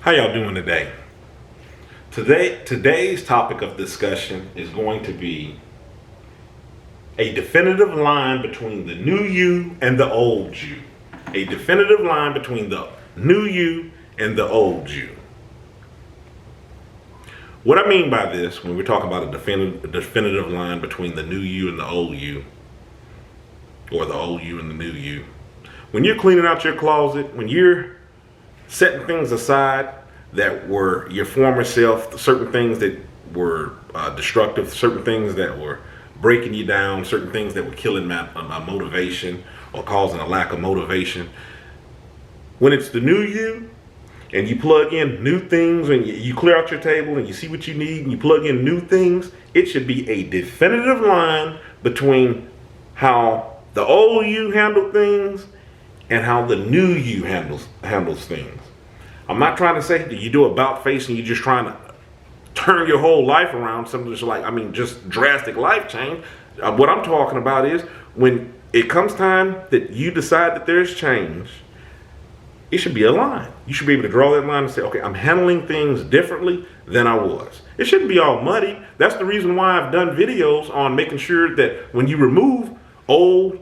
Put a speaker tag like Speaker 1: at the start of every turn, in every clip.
Speaker 1: How y'all doing today? Today's topic of discussion is going to be a definitive line between the new you and the old you. A definitive line between the new you and the old you. What I mean by this, when we're talking about a definitive line between the new you and the old you, or the old you and the new you, when you're cleaning out your closet, when you're setting things aside that were your former self, certain things that were destructive, certain things that were breaking you down, certain things that were killing my motivation or causing a lack of motivation. When it's the new you and you plug in new things and you clear out your table and you see what you need and you plug in new things, it should be a definitive line between how the old you handled things and how the new you handles things. I'm not trying to say that you do about face and you're just trying to turn your whole life around, something just just drastic life change. What I'm talking about is when it comes time that you decide that there's change, it should be a line. You should be able to draw that line and say, okay, I'm handling things differently than I was. It shouldn't be all muddy. That's the reason why I've done videos on making sure that when you remove old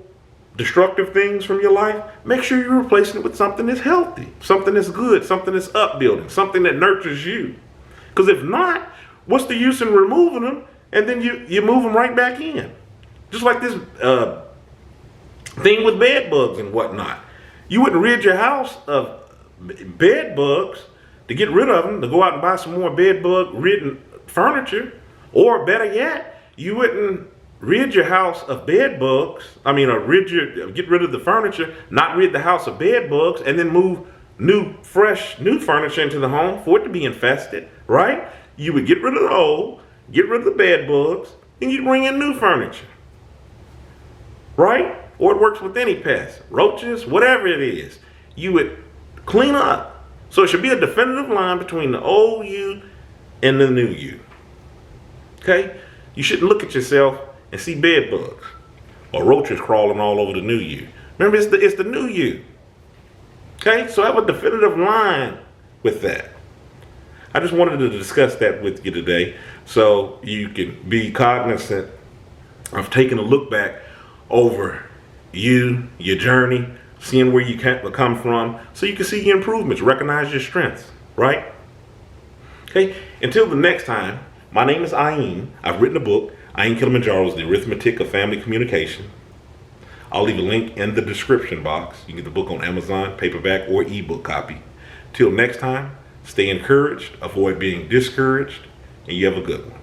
Speaker 1: destructive things from your life, make sure you're replacing it with something that's healthy, something that's good, something that's upbuilding, something that nurtures you. Because if not, what's the use in removing them and then you move them right back in? Just like this thing with bed bugs and whatnot. You wouldn't rid your house of bed bugs to get rid of them, to go out and buy some more bed bug ridden furniture, or better yet, you wouldn't rid your house of bed bugs. Get rid of the furniture, not rid the house of bed bugs, and then move new furniture into the home for it to be infested, right? You would get rid of the old, get rid of the bed bugs, and you bring in new furniture, right? Or it works with any pest, roaches, whatever it is. You would clean up. So it should be a definitive line between the old you and the new you. Okay? You shouldn't look at yourself and see bed bugs or roaches crawling all over the new you. Remember, it's the new you. Okay, so have a definitive line with that. I just wanted to discuss that with you today so you can be cognizant of taking a look back over you, your journey, seeing where you come from, so you can see your improvements, recognize your strengths, right? Okay, until the next time, my name is Ayin. I've written a book. Ayin Kilimanjaro is the Arithmetic of Family Communication. I'll leave a link in the description box. You can get the book on Amazon, paperback or ebook copy. Till next time, stay encouraged, avoid being discouraged, and you have a good one.